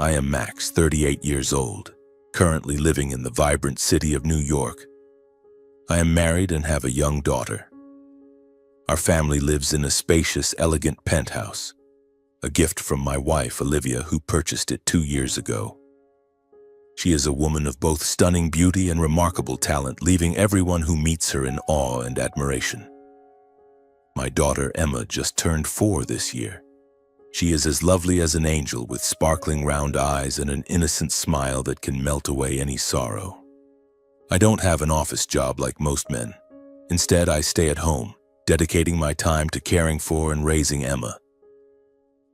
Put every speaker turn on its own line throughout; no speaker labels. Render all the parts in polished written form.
I am Max, 38 years old, currently living in the vibrant city of New York. I am married and have a young daughter. Our family lives in a spacious, elegant penthouse, a gift from my wife, Olivia, who purchased it 2 years ago. She is a woman of both stunning beauty and remarkable talent, leaving everyone who meets her in awe and admiration. My daughter, Emma, just turned 4 this year. She is as lovely as an angel with sparkling round eyes and an innocent smile that can melt away any sorrow. I don't have an office job like most men. Instead, I stay at home, dedicating my time to caring for and raising Emma.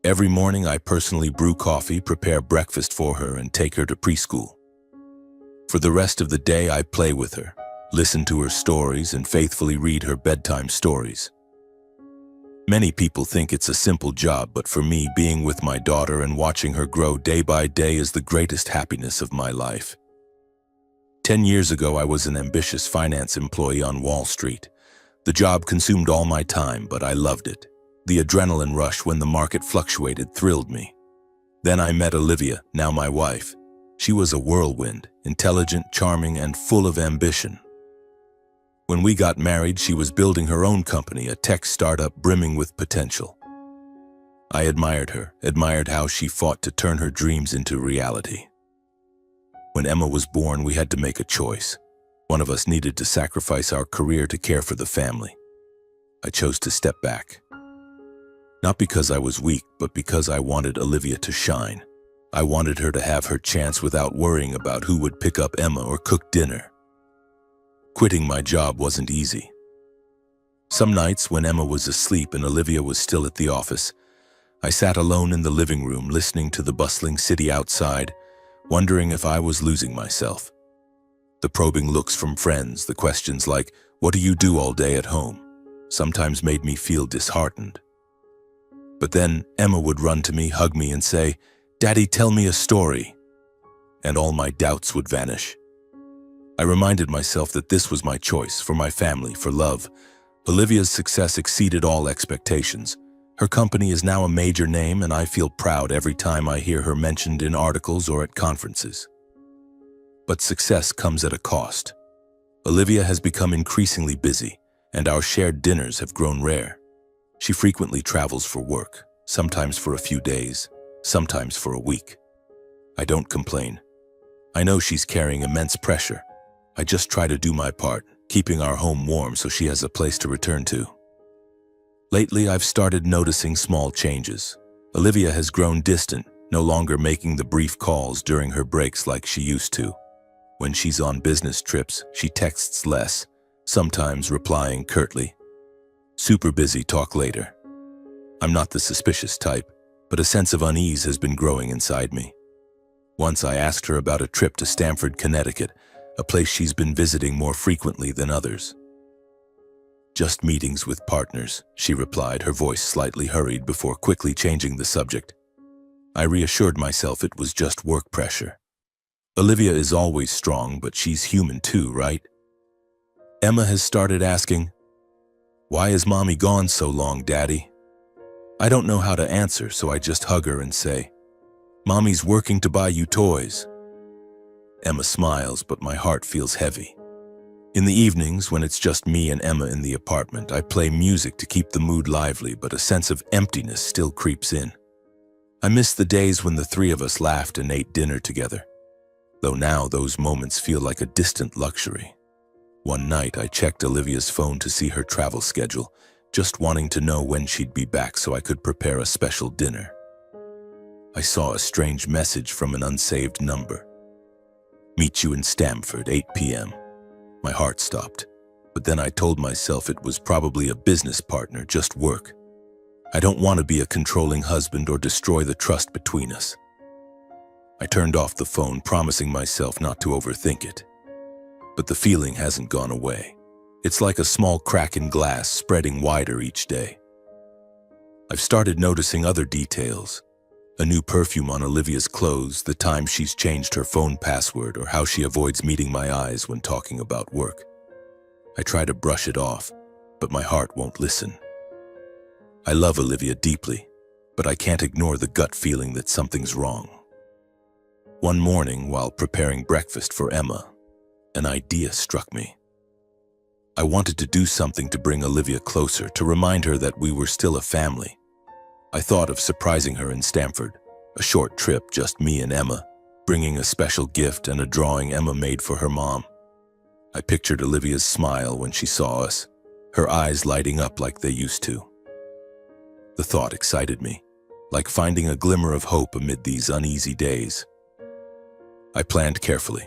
Every morning, I personally brew coffee, prepare breakfast for her, and take her to preschool. For the rest of the day, I play with her, listen to her stories, and faithfully read her bedtime stories. Many people think it's a simple job, but for me, being with my daughter and watching her grow day by day is the greatest happiness of my life. 10 years ago, I was an ambitious finance employee on Wall Street. The job consumed all my time, but I loved it. The adrenaline rush when the market fluctuated thrilled me. Then I met Olivia, now my wife. She was a whirlwind, intelligent, charming, and full of ambition. When we got married, she was building her own company, a tech startup brimming with potential. I admired her, admired how she fought to turn her dreams into reality. When Emma was born, we had to make a choice. One of us needed to sacrifice our career to care for the family. I chose to step back. Not because I was weak, but because I wanted Olivia to shine. I wanted her to have her chance without worrying about who would pick up Emma or cook dinner. Quitting my job wasn't easy. Some nights when Emma was asleep and Olivia was still at the office, I sat alone in the living room listening to the bustling city outside, wondering if I was losing myself. The probing looks from friends, the questions like, "What do you do all day at home?" sometimes made me feel disheartened. But then Emma would run to me, hug me, and say, "Daddy, tell me a story." And all my doubts would vanish. I reminded myself that this was my choice, for my family, for love. Olivia's success exceeded all expectations. Her company is now a major name, and I feel proud every time I hear her mentioned in articles or at conferences. But success comes at a cost. Olivia has become increasingly busy, and our shared dinners have grown rare. She frequently travels for work, sometimes for a few days, sometimes for a week. I don't complain. I know she's carrying immense pressure. I just try to do my part, keeping our home warm so she has a place to return to. Lately, I've started noticing small changes. Olivia has grown distant, no longer making the brief calls during her breaks like she used to. When she's on business trips, she texts less, sometimes replying curtly, "Super busy, talk later." I'm not the suspicious type, but a sense of unease has been growing inside me. Once I asked her about a trip to Stamford, Connecticut, a place she's been visiting more frequently than others. "Just meetings with partners," she replied, her voice slightly hurried before quickly changing the subject. I reassured myself it was just work pressure. Olivia is always strong, but she's human too, right? Emma has started asking, "Why is Mommy gone so long, Daddy?" I don't know how to answer, so I just hug her and say, "Mommy's working to buy you toys." Emma smiles, but my heart feels heavy. In the evenings, when it's just me and Emma in the apartment, I play music to keep the mood lively, but a sense of emptiness still creeps in. I miss the days when the three of us laughed and ate dinner together, though now those moments feel like a distant luxury. One night, I checked Olivia's phone to see her travel schedule, just wanting to know when she'd be back so I could prepare a special dinner. I saw a strange message from an unsaved number. "Meet you in Stamford, 8 p.m. My heart stopped, but then I told myself it was probably a business partner, just work. I don't want to be a controlling husband or destroy the trust between us. I turned off the phone, promising myself not to overthink it. But the feeling hasn't gone away. It's like a small crack in glass, spreading wider each day. I've started noticing other details. A new perfume on Olivia's clothes, the time she's changed her phone password, or how she avoids meeting my eyes when talking about work. I try to brush it off, but my heart won't listen. I love Olivia deeply, but I can't ignore the gut feeling that something's wrong. One morning, while preparing breakfast for Emma, an idea struck me. I wanted to do something to bring Olivia closer, to remind her that we were still a family. I thought of surprising her in Stamford, a short trip, just me and Emma, bringing a special gift and a drawing Emma made for her mom. I pictured Olivia's smile when she saw us, her eyes lighting up like they used to. The thought excited me, like finding a glimmer of hope amid these uneasy days. I planned carefully.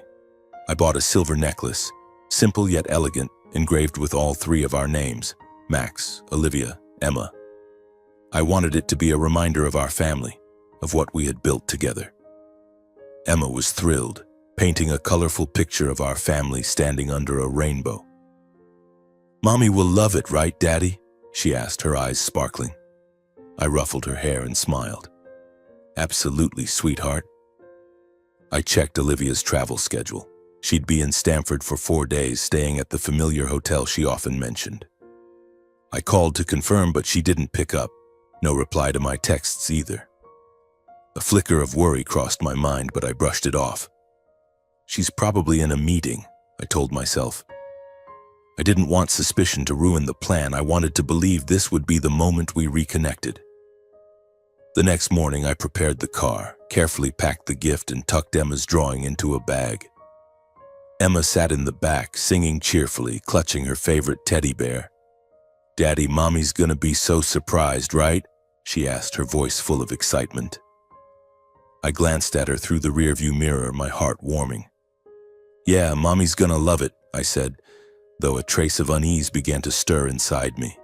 I bought a silver necklace, simple yet elegant, engraved with all three of our names: Max, Olivia, Emma. I wanted it to be a reminder of our family, of what we had built together. Emma was thrilled, painting a colorful picture of our family standing under a rainbow. "Mommy will love it, right, Daddy?" she asked, her eyes sparkling. I ruffled her hair and smiled. "Absolutely, sweetheart." I checked Olivia's travel schedule. She'd be in Stamford for 4 days, staying at the familiar hotel she often mentioned. I called to confirm, but she didn't pick up. No reply to my texts either. A flicker of worry crossed my mind, but I brushed it off. "She's probably in a meeting," I told myself. I didn't want suspicion to ruin the plan. I wanted to believe this would be the moment we reconnected. The next morning, I prepared the car, carefully packed the gift, and tucked Emma's drawing into a bag. Emma sat in the back, singing cheerfully, clutching her favorite teddy bear. "Daddy, Mommy's gonna be so surprised, right?" she asked, her voice full of excitement. I glanced at her through the rearview mirror, my heart warming. "Yeah, Mommy's gonna love it," I said, though a trace of unease began to stir inside me.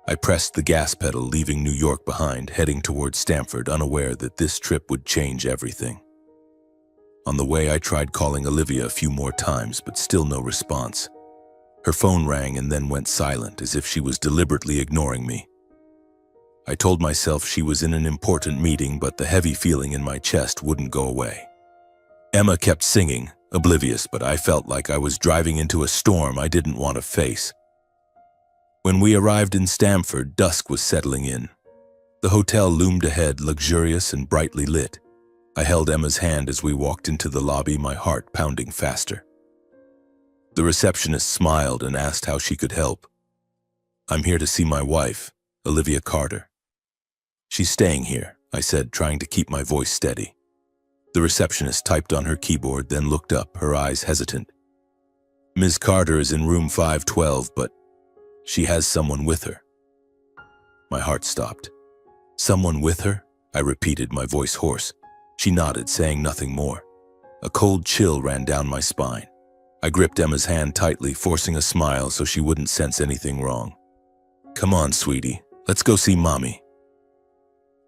I pressed the gas pedal, leaving New York behind, heading toward Stamford, unaware that this trip would change everything. On the way, I tried calling Olivia a few more times, but still no response. Her phone rang and then went silent, as if she was deliberately ignoring me. I told myself she was in an important meeting, but the heavy feeling in my chest wouldn't go away. Emma kept singing, oblivious, but I felt like I was driving into a storm I didn't want to face. When we arrived in Stamford, dusk was settling in. The hotel loomed ahead, luxurious and brightly lit. I held Emma's hand as we walked into the lobby, my heart pounding faster. The receptionist smiled and asked how she could help. "I'm here to see my wife, Olivia Carter." "She's staying here," I said, trying to keep my voice steady. The receptionist typed on her keyboard, then looked up, her eyes hesitant. "Ms. Carter is in room 512, but she has someone with her." My heart stopped. "Someone with her?" I repeated, my voice hoarse. She nodded, saying nothing more. A cold chill ran down my spine. I gripped Emma's hand tightly, forcing a smile so she wouldn't sense anything wrong. "Come on, sweetie. Let's go see Mommy."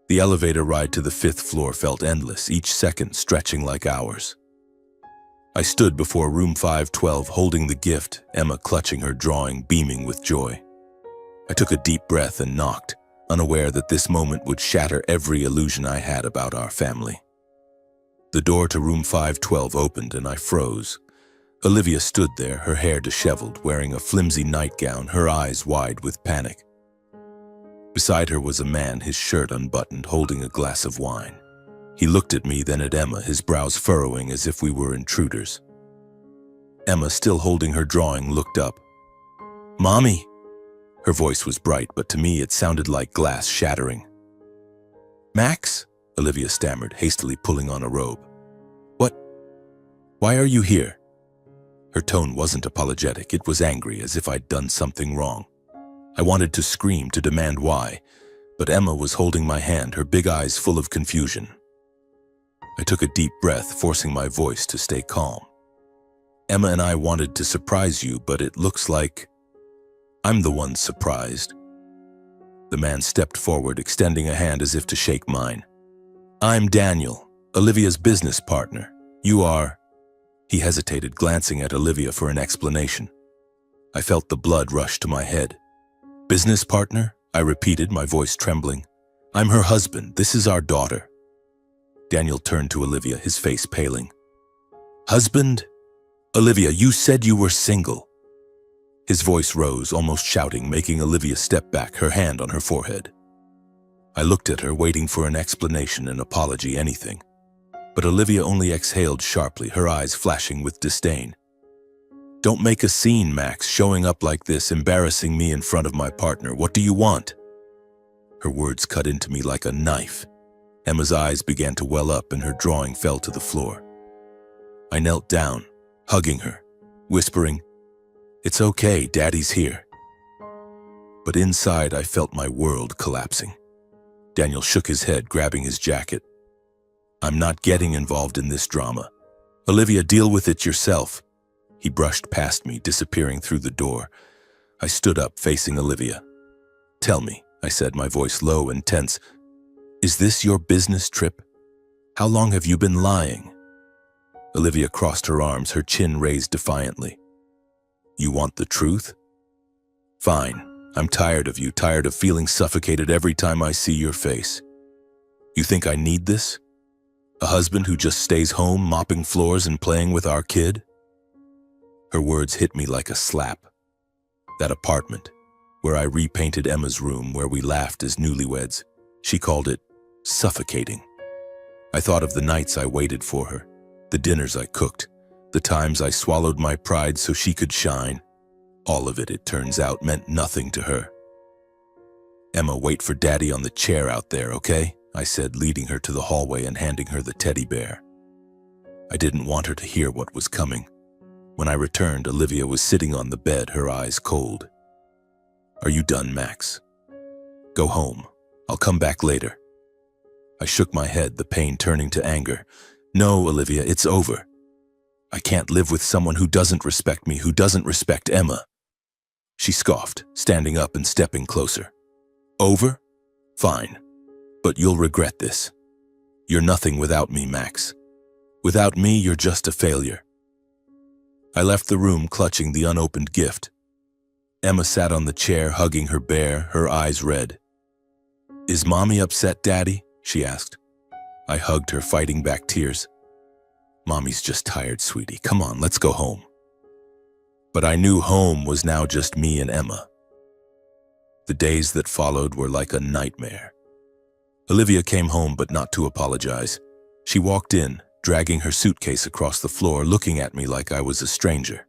The elevator ride to the 5th floor felt endless, each second stretching like hours. I stood before room 512, holding the gift, Emma clutching her drawing, beaming with joy. I took a deep breath and knocked, unaware that this moment would shatter every illusion I had about our family. The door to room 512 opened and I froze. Olivia stood there, her hair disheveled, wearing a flimsy nightgown, her eyes wide with panic. Beside her was a man, his shirt unbuttoned, holding a glass of wine. He looked at me, then at Emma, his brows furrowing as if we were intruders. Emma, still holding her drawing, looked up. "Mommy!" Her voice was bright, but to me it sounded like glass shattering. "Max?" Olivia stammered, hastily pulling on a robe. "What? Why are you here?" Her tone wasn't apologetic, it was angry, as if I'd done something wrong. I wanted to scream, to demand why, but Emma was holding my hand, her big eyes full of confusion. I took a deep breath, forcing my voice to stay calm. "Emma and I wanted to surprise you, but it looks like I'm the one surprised." The man stepped forward, extending a hand as if to shake mine. "I'm Daniel, Olivia's business partner. You are..." He hesitated, glancing at Olivia for an explanation. I felt the blood rush to my head. "Business partner?" I repeated, my voice trembling. "I'm her husband. This is our daughter." Daniel turned to Olivia, his face paling. "Husband? Olivia, you said you were single." His voice rose, almost shouting, making Olivia step back, her hand on her forehead. I looked at her, waiting for an explanation, an apology, anything. But Olivia only exhaled sharply, her eyes flashing with disdain. "Don't make a scene, Max, showing up like this, embarrassing me in front of my partner. What do you want?" Her words cut into me like a knife. Emma's eyes began to well up and her drawing fell to the floor. I knelt down, hugging her, whispering, "It's okay, Daddy's here." But inside I felt my world collapsing. Daniel shook his head, grabbing his jacket. "I'm not getting involved in this drama. Olivia, deal with it yourself." He brushed past me, disappearing through the door. I stood up, facing Olivia. "Tell me," I said, my voice low and tense, "is this your business trip? How long have you been lying?" Olivia crossed her arms, her chin raised defiantly. "You want the truth? Fine. I'm tired of you, tired of feeling suffocated every time I see your face. You think I need this? A husband who just stays home, mopping floors and playing with our kid?" Her words hit me like a slap. That apartment, where I repainted Emma's room, where we laughed as newlyweds, she called it suffocating. I thought of the nights I waited for her, the dinners I cooked, the times I swallowed my pride so she could shine. All of it, it turns out, meant nothing to her. "Emma, wait for Daddy on the chair out there, okay?" I said, leading her to the hallway and handing her the teddy bear. I didn't want her to hear what was coming. When I returned, Olivia was sitting on the bed, her eyes cold. "Are you done, Max? Go home. I'll come back later." I shook my head, the pain turning to anger. "No, Olivia, it's over. I can't live with someone who doesn't respect me, who doesn't respect Emma." She scoffed, standing up and stepping closer. "Over? Fine. But you'll regret this. You're nothing without me, Max. Without me, you're just a failure." I left the room clutching the unopened gift. Emma sat on the chair, hugging her bear, her eyes red. "Is Mommy upset, Daddy?" she asked. I hugged her, fighting back tears. "Mommy's just tired, sweetie. Come on, let's go home." But I knew home was now just me and Emma. The days that followed were like a nightmare. Olivia came home, but not to apologize. She walked in, dragging her suitcase across the floor, looking at me like I was a stranger.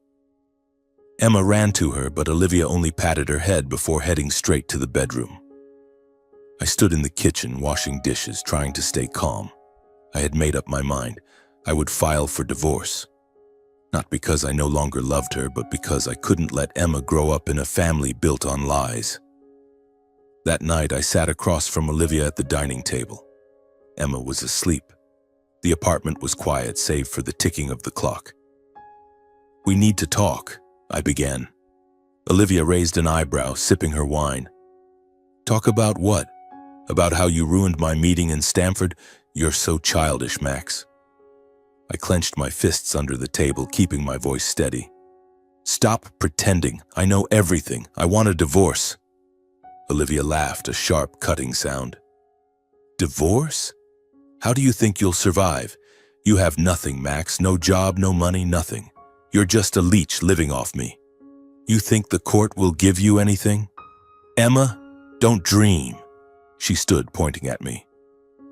Emma ran to her, but Olivia only patted her head before heading straight to the bedroom. I stood in the kitchen, washing dishes, trying to stay calm. I had made up my mind. I would file for divorce. Not because I no longer loved her, but because I couldn't let Emma grow up in a family built on lies. That night, I sat across from Olivia at the dining table. Emma was asleep. The apartment was quiet, save for the ticking of the clock. "We need to talk," I began. Olivia raised an eyebrow, sipping her wine. "Talk about what? About how you ruined my meeting in Stamford? You're so childish, Max." I clenched my fists under the table, keeping my voice steady. "Stop pretending. I know everything. I want a divorce." Olivia laughed, a sharp, cutting sound. "Divorce? How do you think you'll survive? You have nothing, Max. No job, no money, nothing. You're just a leech living off me. You think the court will give you anything? Emma, don't dream." She stood, pointing at me.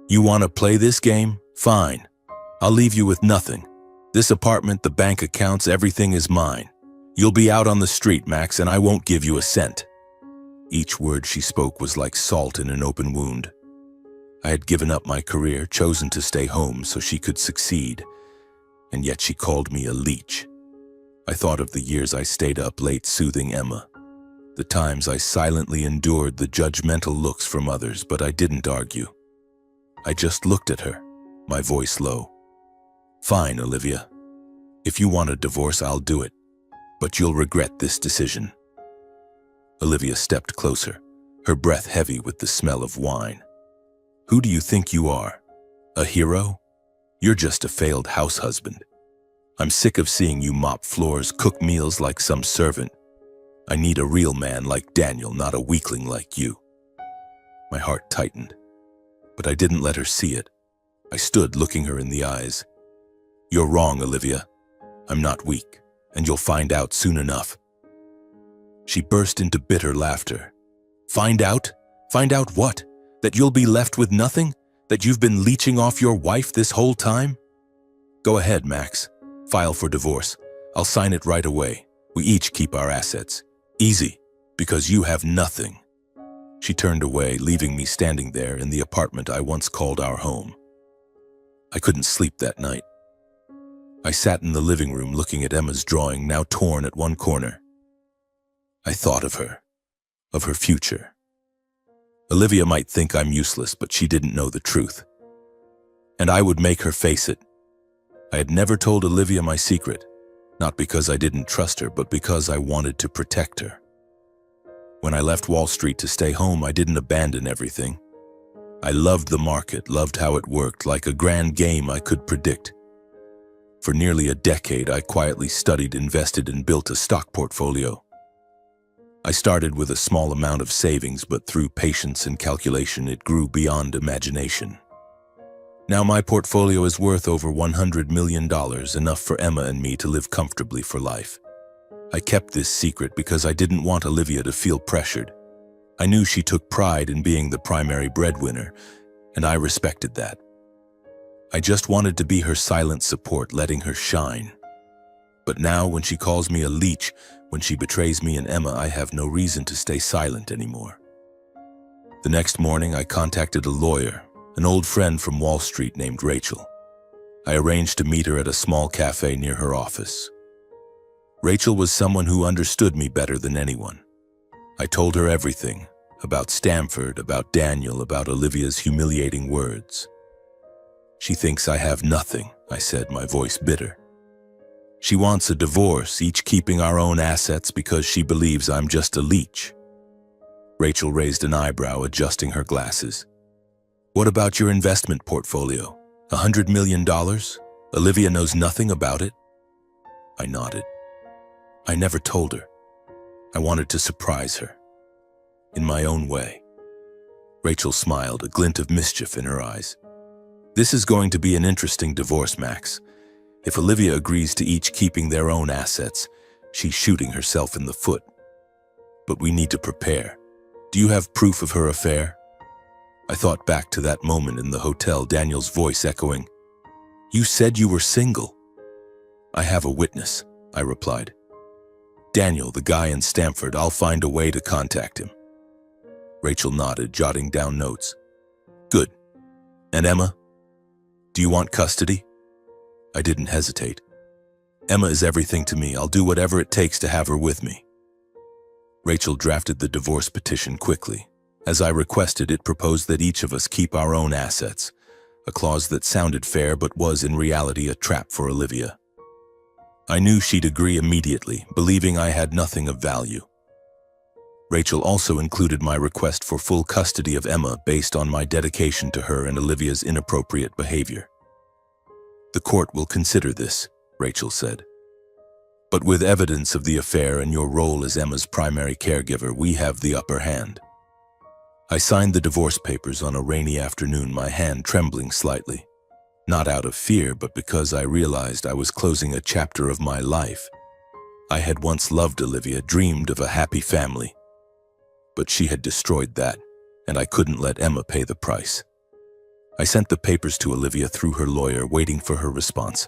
"You want to play this game? Fine. I'll leave you with nothing. This apartment, the bank accounts, everything is mine. You'll be out on the street, Max, and I won't give you a cent." Each word she spoke was like salt in an open wound. I had given up my career, chosen to stay home so she could succeed, and yet she called me a leech. I thought of the years I stayed up late soothing Emma, the times I silently endured the judgmental looks from others, but I didn't argue. I just looked at her, my voice low. "Fine, Olivia. If you want a divorce, I'll do it, but you'll regret this decision." Olivia stepped closer, her breath heavy with the smell of wine. "Who do you think you are? A hero? You're just a failed house husband. I'm sick of seeing you mop floors, cook meals like some servant. I need a real man like Daniel, not a weakling like you." My heart tightened, but I didn't let her see it. I stood looking her in the eyes. "You're wrong, Olivia. I'm not weak, and you'll find out soon enough." She burst into bitter laughter. "Find out? Find out what? That you'll be left with nothing? That you've been leeching off your wife this whole time? Go ahead, Max. File for divorce. I'll sign it right away. We each keep our assets. Easy, because you have nothing. She turned away, leaving me standing there in the apartment I once called our home. I couldn't sleep that night. I sat in the living room looking at Emma's drawing, now torn at one corner. I thought of her future. Olivia might think I'm useless, but she didn't know the truth. And I would make her face it. I had never told Olivia my secret, not because I didn't trust her, but because I wanted to protect her. When I left Wall Street to stay home, I didn't abandon everything. I loved the market, loved how it worked, like a grand game I could predict. For nearly a decade, I quietly studied, invested, and built a stock portfolio. I started with a small amount of savings, but through patience and calculation, it grew beyond imagination. Now my portfolio is worth over $100 million, enough for Emma and me to live comfortably for life. I kept this secret because I didn't want Olivia to feel pressured. I knew she took pride in being the primary breadwinner, and I respected that. I just wanted to be her silent support, letting her shine. But now, when she calls me a leech, when she betrays me and Emma, I have no reason to stay silent anymore. The next morning, I contacted a lawyer, an old friend from Wall Street named Rachel. I arranged to meet her at a small cafe near her office. Rachel was someone who understood me better than anyone. I told her everything, about Stanford, about Daniel, about Olivia's humiliating words. She thinks I have nothing, I said, my voice bitter. She wants a divorce, each keeping our own assets because she believes I'm just a leech. Rachel raised an eyebrow, adjusting her glasses. What about your investment portfolio? $100 million? Olivia knows nothing about it? I nodded. I never told her. I wanted to surprise her. In my own way. Rachel smiled, a glint of mischief in her eyes. This is going to be an interesting divorce, Max. If Olivia agrees to each keeping their own assets, she's shooting herself in the foot. But we need to prepare. Do you have proof of her affair? I thought back to that moment in the hotel, Daniel's voice echoing, "You said you were single." "I have a witness," I replied. "Daniel, the guy in Stanford. I'll find a way to contact him." Rachel nodded, jotting down notes. "Good. And Emma? Do you want custody?" I didn't hesitate. "Emma is everything to me. I'll do whatever it takes to have her with me." Rachel drafted the divorce petition quickly. As I requested, it proposed that each of us keep our own assets, a clause that sounded fair but was in reality a trap for Olivia. I knew she'd agree immediately, believing I had nothing of value. Rachel also included my request for full custody of Emma based on my dedication to her and Olivia's inappropriate behavior. "The court will consider this," Rachel said. "But with evidence of the affair and your role as Emma's primary caregiver, we have the upper hand." I signed the divorce papers on a rainy afternoon, my hand trembling slightly. Not out of fear, but because I realized I was closing a chapter of my life. I had once loved Olivia, dreamed of a happy family. But she had destroyed that, and I couldn't let Emma pay the price. I sent the papers to Olivia through her lawyer, waiting for her response.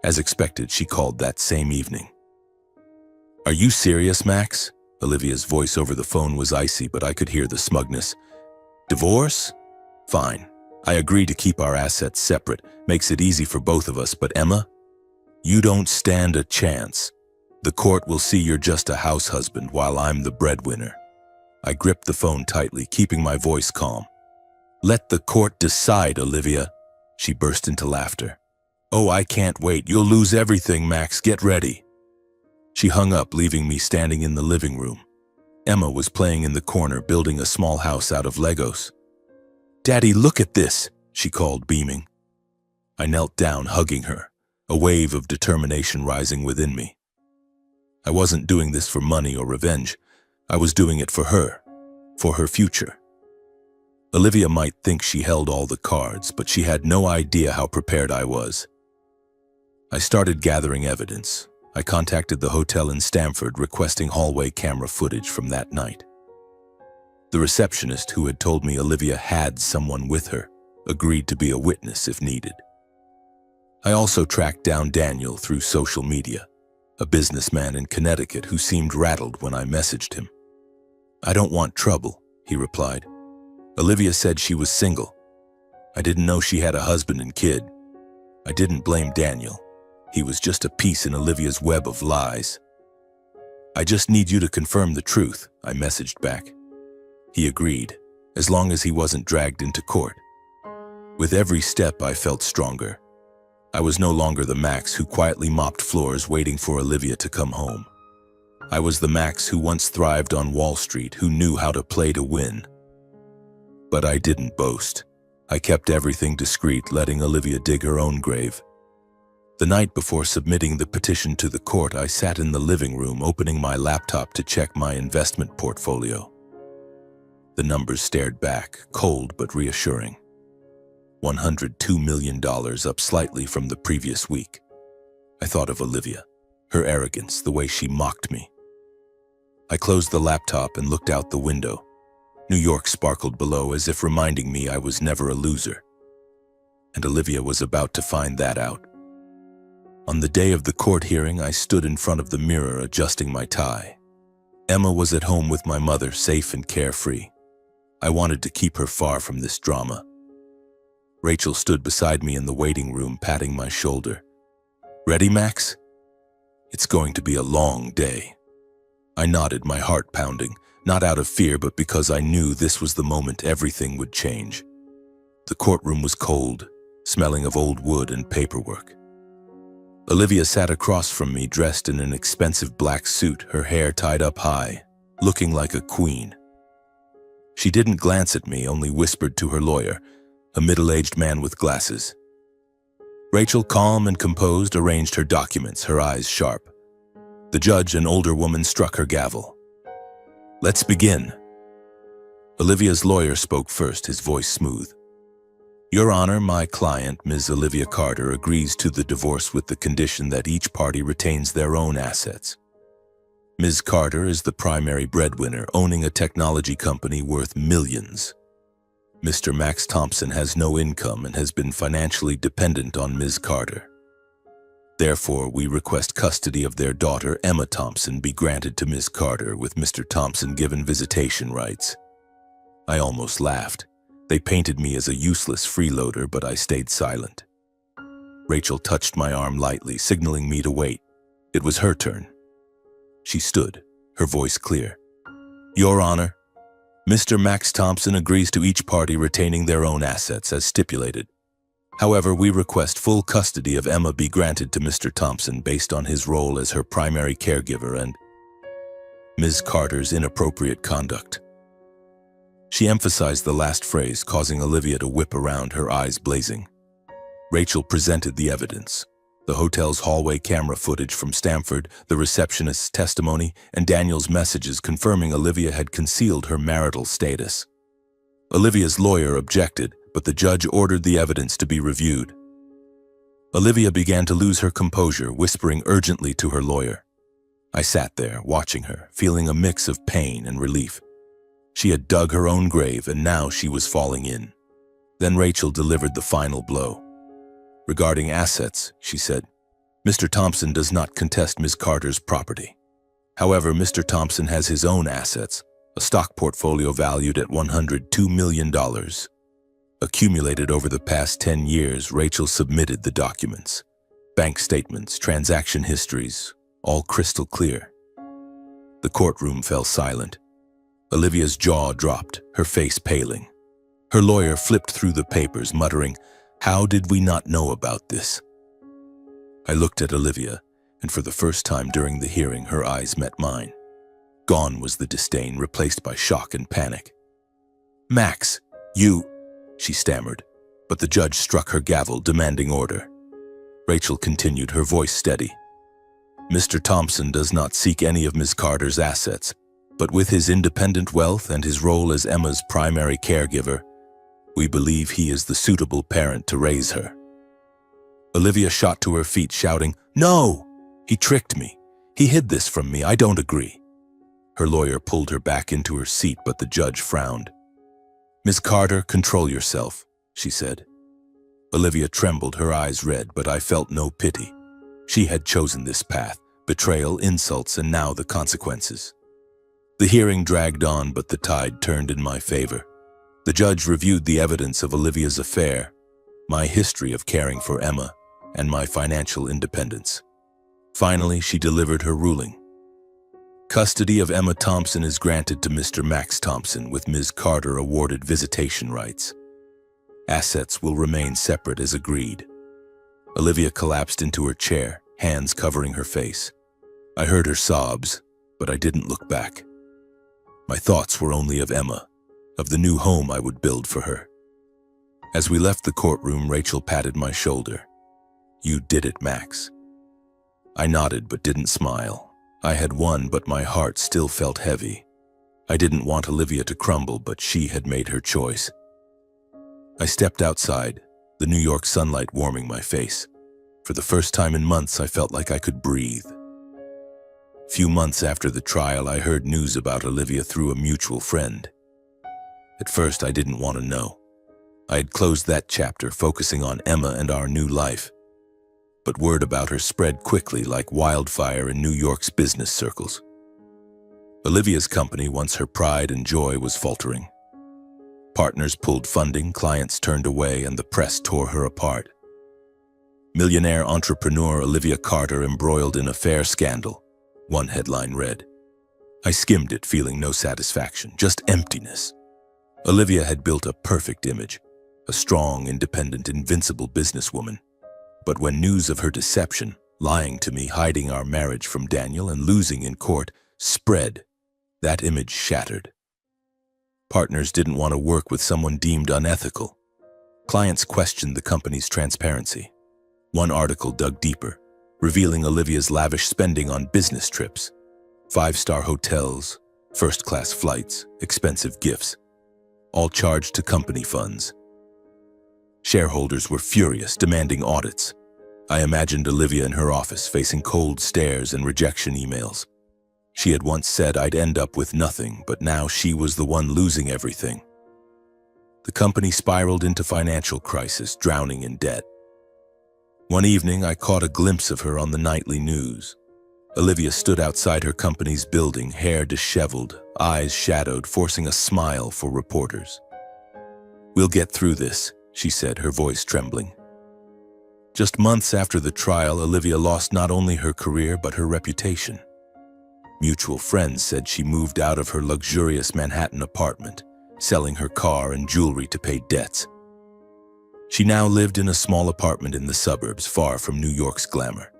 As expected, she called that same evening. "Are you serious, Max?" Olivia's voice over the phone was icy, but I could hear the smugness. "Divorce? Fine. I agree to keep our assets separate. Makes it easy for both of us, but Emma? You don't stand a chance. The court will see you're just a house husband while I'm the breadwinner." I gripped the phone tightly, keeping my voice calm. "Let the court decide, Olivia." She burst into laughter. "Oh, I can't wait. You'll lose everything, Max. Get ready." She hung up, leaving me standing in the living room. Emma was playing in the corner, building a small house out of Legos. "Daddy, look at this," she called, beaming. I knelt down, hugging her, a wave of determination rising within me. I wasn't doing this for money or revenge. I was doing it for her future. Olivia might think she held all the cards, but she had no idea how prepared I was. I started gathering evidence. I contacted the hotel in Stanford, requesting hallway camera footage from that night. The receptionist, who had told me Olivia had someone with her, agreed to be a witness if needed. I also tracked down Daniel through social media, a businessman in Connecticut who seemed rattled when I messaged him. "I don't want trouble," he replied. "Olivia said she was single. I didn't know she had a husband and kid." I didn't blame Daniel. He was just a piece in Olivia's web of lies. "I just need you to confirm the truth," I messaged back. He agreed, as long as he wasn't dragged into court. With every step, I felt stronger. I was no longer the Max who quietly mopped floors waiting for Olivia to come home. I was the Max who once thrived on Wall Street, who knew how to play to win. But I didn't boast. I kept everything discreet, letting Olivia dig her own grave. The night before submitting the petition to the court, I sat in the living room opening my laptop to check my investment portfolio. The numbers stared back, cold but reassuring. $102 million, up slightly from the previous week. I thought of Olivia, her arrogance, the way she mocked me. I closed the laptop and looked out the window. New York sparkled below, as if reminding me I was never a loser. And Olivia was about to find that out. On the day of the court hearing, I stood in front of the mirror adjusting my tie. Emma was at home with my mother, safe and carefree. I wanted to keep her far from this drama. Rachel stood beside me in the waiting room, patting my shoulder. "Ready, Max? It's going to be a long day." I nodded, my heart pounding, not out of fear, but because I knew this was the moment everything would change. The courtroom was cold, smelling of old wood and paperwork. Olivia sat across from me, dressed in an expensive black suit, her hair tied up high, looking like a queen. She didn't glance at me, only whispered to her lawyer, a middle-aged man with glasses. Rachel, calm and composed, arranged her documents, her eyes sharp. The judge, an older woman, struck her gavel. "Let's begin." Olivia's lawyer spoke first, his voice smooth. "Your Honor, my client, Ms. Olivia Carter, agrees to the divorce with the condition that each party retains their own assets. Ms. Carter is the primary breadwinner, owning a technology company worth millions. Mr. Max Thompson has no income and has been financially dependent on Ms. Carter. Therefore, we request custody of their daughter, Emma Thompson, be granted to Ms. Carter, with Mr. Thompson given visitation rights." I almost laughed. They painted me as a useless freeloader, but I stayed silent. Rachel touched my arm lightly, signaling me to wait. It was her turn. She stood, her voice clear. "Your Honor, Mr. Max Thompson agrees to each party retaining their own assets as stipulated. However, we request full custody of Emma be granted to Mr. Thompson based on his role as her primary caregiver and Ms. Carter's inappropriate conduct." She emphasized the last phrase, causing Olivia to whip around, her eyes blazing. Rachel presented the evidence: the hotel's hallway camera footage from Stamford, the receptionist's testimony, and Daniel's messages confirming Olivia had concealed her marital status. Olivia's lawyer objected, but the judge ordered the evidence to be reviewed. Olivia began to lose her composure, whispering urgently to her lawyer. I sat there, watching her, feeling a mix of pain and relief. She had dug her own grave, and now she was falling in. Then Rachel delivered the final blow. "Regarding assets," she said, "Mr. Thompson does not contest Ms. Carter's property. However, Mr. Thompson has his own assets, a stock portfolio valued at $102 million. Accumulated over the past 10 years, Rachel submitted the documents. Bank statements, transaction histories, all crystal clear. The courtroom fell silent. Olivia's jaw dropped, her face paling. Her lawyer flipped through the papers, muttering, "How did we not know about this?" I looked at Olivia, and for the first time during the hearing, her eyes met mine. Gone was the disdain, replaced by shock and panic. "Max, you," she stammered, but the judge struck her gavel, demanding order. Rachel continued, her voice steady. "Mr. Thompson does not seek any of Ms. Carter's assets, but with his independent wealth and his role as Emma's primary caregiver, we believe he is the suitable parent to raise her." Olivia shot to her feet, shouting, "No! He tricked me. He hid this from me. I don't agree." Her lawyer pulled her back into her seat, but the judge frowned. "Ms. Carter, control yourself," she said. Olivia trembled, her eyes red, but I felt no pity. She had chosen this path, betrayal, insults, and now the consequences. The hearing dragged on, but the tide turned in my favor. The judge reviewed the evidence of Olivia's affair, my history of caring for Emma, and my financial independence. Finally, she delivered her ruling. Custody of Emma Thompson is granted to Mr. Max Thompson, with Ms. Carter awarded visitation rights. Assets will remain separate as agreed. Olivia collapsed into her chair, hands covering her face. I heard her sobs, but I didn't look back. My thoughts were only of Emma, of the new home I would build for her. As we left the courtroom, Rachel patted my shoulder. "You did it, Max." I nodded but didn't smile. I had won, but my heart still felt heavy. I didn't want Olivia to crumble, but she had made her choice. I stepped outside, the New York sunlight warming my face. For the first time in months, I felt like I could breathe. Few months after the trial, I heard news about Olivia through a mutual friend. At first, I didn't want to know. I had closed that chapter, focusing on Emma and our new life. But word about her spread quickly like wildfire in New York's business circles. Olivia's company, once her pride and joy, was faltering. Partners pulled funding, clients turned away, and the press tore her apart. Millionaire entrepreneur Olivia Carter embroiled in affair scandal, one headline read. I skimmed it, feeling no satisfaction, just emptiness. Olivia had built a perfect image, a strong, independent, invincible businesswoman. But when news of her deception, lying to me, hiding our marriage from Daniel, and losing in court spread, that image shattered. Partners didn't want to work with someone deemed unethical. Clients questioned the company's transparency. One article dug deeper, revealing Olivia's lavish spending on business trips, 5-star hotels, first-class flights, expensive gifts, all charged to company funds. Shareholders were furious, demanding audits. I imagined Olivia in her office, facing cold stares and rejection emails. She had once said I'd end up with nothing, but now she was the one losing everything. The company spiraled into financial crisis, drowning in debt. One evening, I caught a glimpse of her on the nightly news. Olivia stood outside her company's building, hair disheveled, eyes shadowed, forcing a smile for reporters. "We'll get through this," she said, her voice trembling. Just months after the trial, Olivia lost not only her career but her reputation. Mutual friends said she moved out of her luxurious Manhattan apartment, selling her car and jewelry to pay debts. She now lived in a small apartment in the suburbs, far from New York's glamour.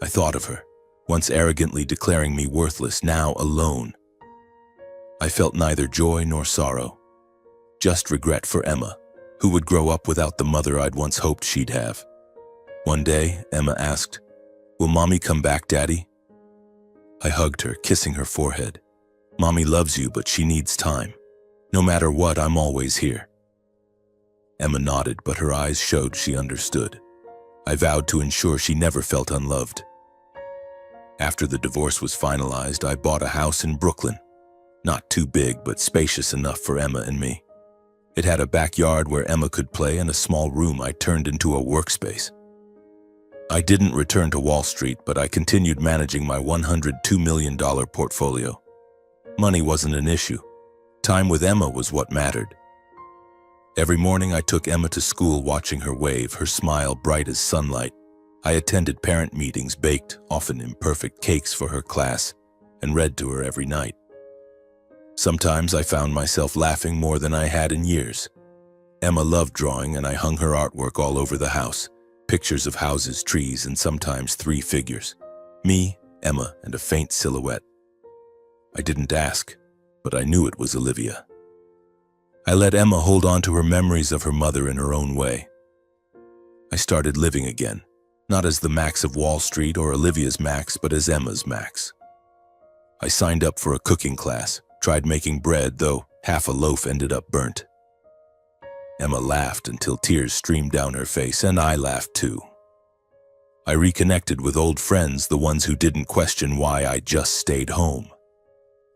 I thought of her, once arrogantly declaring me worthless, now alone. I felt neither joy nor sorrow, just regret for Emma, who would grow up without the mother I'd once hoped she'd have. One day, Emma asked, "Will Mommy come back, Daddy?" I hugged her, kissing her forehead. "Mommy loves you, but she needs time. No matter what, I'm always here." Emma nodded, but her eyes showed she understood. I vowed to ensure she never felt unloved. After the divorce was finalized, I bought a house in Brooklyn. Not too big, but spacious enough for Emma and me. It had a backyard where Emma could play and a small room I turned into a workspace. I didn't return to Wall Street, but I continued managing my $102 million portfolio. Money wasn't an issue. Time with Emma was what mattered. Every morning I took Emma to school, watching her wave, her smile bright as sunlight. I attended parent meetings, baked, often imperfect, cakes for her class, and read to her every night. Sometimes I found myself laughing more than I had in years. Emma loved drawing, and I hung her artwork all over the house. Pictures of houses, trees, and sometimes 3 figures. Me, Emma, and a faint silhouette. I didn't ask, but I knew it was Olivia. I let Emma hold on to her memories of her mother in her own way. I started living again, not as the Max of Wall Street or Olivia's Max, but as Emma's Max. I signed up for a cooking class, tried making bread, though half a loaf ended up burnt. Emma laughed until tears streamed down her face, and I laughed too. I reconnected with old friends, the ones who didn't question why I just stayed home.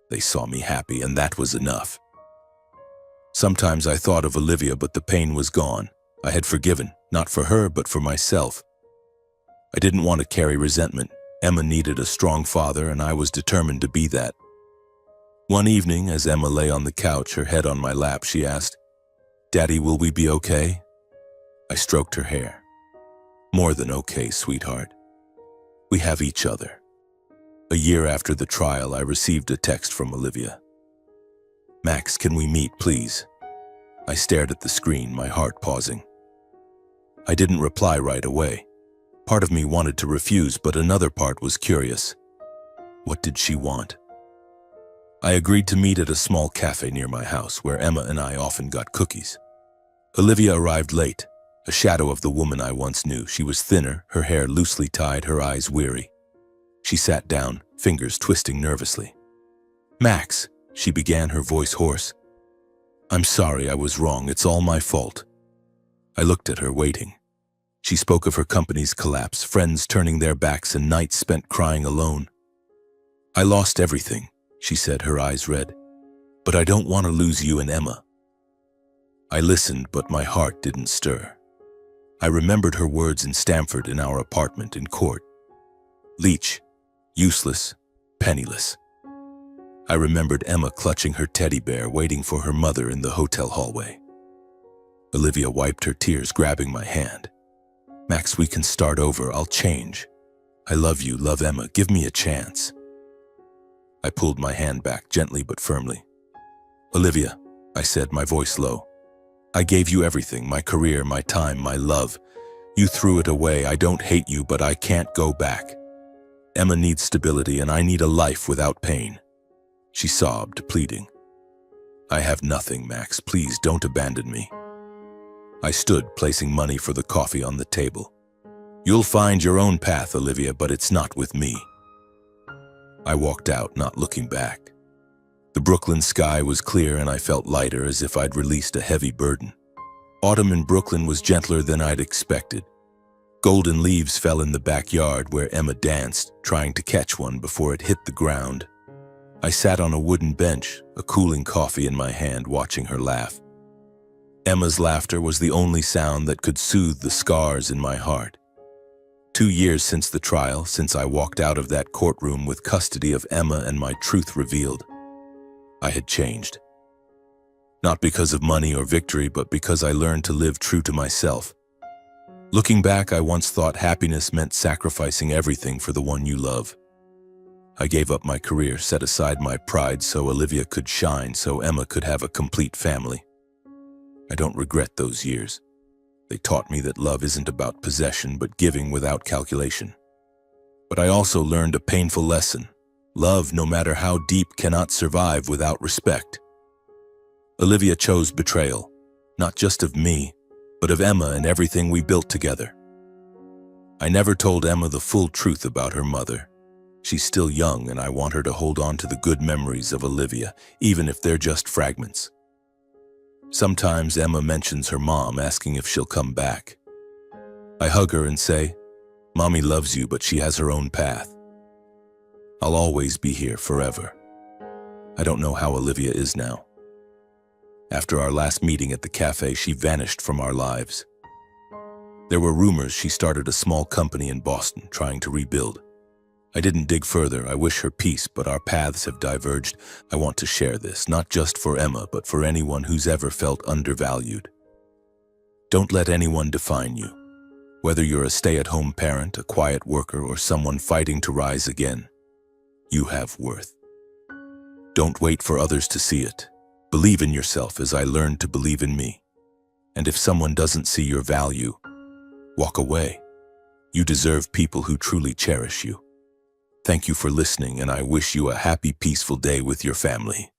They saw me happy, and that was enough. Sometimes I thought of Olivia, but the pain was gone. I had forgiven, Not for her, but for myself. I didn't want to carry resentment. Emma needed a strong father, and I was determined to be that. One evening, as Emma lay on the couch, her head on my lap, she asked, "Daddy, will we be okay?" I stroked her hair. "More than okay, sweetheart. We have each other." A year after the trial, I received a text from Olivia. "Max, can we meet, please?" I stared at the screen, my heart pausing. I didn't reply right away. Part of me wanted to refuse, but another part was curious. What did she want? I agreed to meet at a small cafe near my house, where Emma and I often got cookies. Olivia arrived late, a shadow of the woman I once knew. She was thinner, her hair loosely tied, her eyes weary. She sat down, fingers twisting nervously. "Max," she began, her voice hoarse. "I'm sorry, I was wrong. It's all my fault." I looked at her, waiting. She spoke of her company's collapse, friends turning their backs, and nights spent crying alone. "I lost everything," she said, her eyes red. "But I don't want to lose you and Emma." I listened, but my heart didn't stir. I remembered her words in Stamford, in our apartment in court. Leech, useless, penniless. I remembered Emma clutching her teddy bear, waiting for her mother in the hotel hallway. Olivia wiped her tears, grabbing my hand. "Max, we can start over. I'll change. I love you, love Emma. Give me a chance." I pulled my hand back, gently but firmly. "Olivia," I said, my voice low, "I gave you everything, my career, my time, my love. You threw it away. I don't hate you, but I can't go back. Emma needs stability, and I need a life without pain." She sobbed, pleading. "I have nothing, Max. Please don't abandon me." I stood, placing money for the coffee on the table. "You'll find your own path, Olivia, but it's not with me." I walked out, not looking back. The Brooklyn sky was clear, and I felt lighter, as if I'd released a heavy burden. Autumn in Brooklyn was gentler than I'd expected. Golden leaves fell in the backyard where Emma danced, trying to catch one before it hit the ground. I sat on a wooden bench, a cooling coffee in my hand, watching her laugh. Emma's laughter was the only sound that could soothe the scars in my heart. 2 years since the trial, since I walked out of that courtroom with custody of Emma and my truth revealed. I had changed. Not because of money or victory, but because I learned to live true to myself. Looking back, I once thought happiness meant sacrificing everything for the one you love. I gave up my career, set aside my pride so Olivia could shine, so Emma could have a complete family. I don't regret those years. They taught me that love isn't about possession, but giving without calculation. But I also learned a painful lesson. Love, no matter how deep, cannot survive without respect. Olivia chose betrayal, not just of me, but of Emma and everything we built together. I never told Emma the full truth about her mother. She's still young, and I want her to hold on to the good memories of Olivia, even if they're just fragments. Sometimes Emma mentions her mom, asking if she'll come back. I hug her and say, "Mommy loves you, but she has her own path. I'll always be here forever." I don't know how Olivia is now. After our last meeting at the cafe, she vanished from our lives. There were rumors she started a small company in Boston, trying to rebuild. I didn't dig further. I wish her peace, but our paths have diverged. I want to share this, not just for Emma, but for anyone who's ever felt undervalued. Don't let anyone define you. Whether you're a stay-at-home parent, a quiet worker, or someone fighting to rise again, you have worth. Don't wait for others to see it. Believe in yourself as I learned to believe in me. And if someone doesn't see your value, walk away. You deserve people who truly cherish you. Thank you for listening, and I wish you a happy, peaceful day with your family.